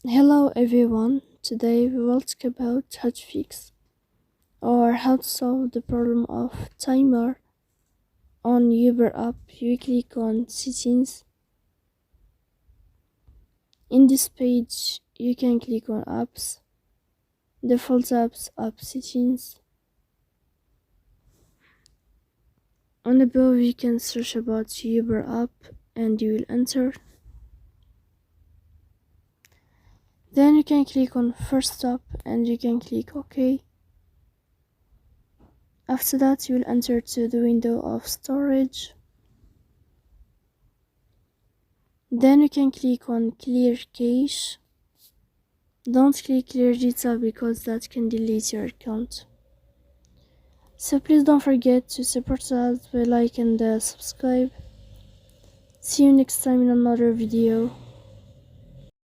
Hello everyone, today we will talk about how to fix or how to solve the problem of timer on Uber app. You click on settings. In this page you can click on apps, default apps, app settings. On above you can search about Uber app and you will enter. Then you can click on first stop and you can click OK. After that you will enter to the window of storage. Then you can click on clear cache. Don't click clear data because that can delete your account. So please don't forget to support us by like and subscribe. See you next time in another video.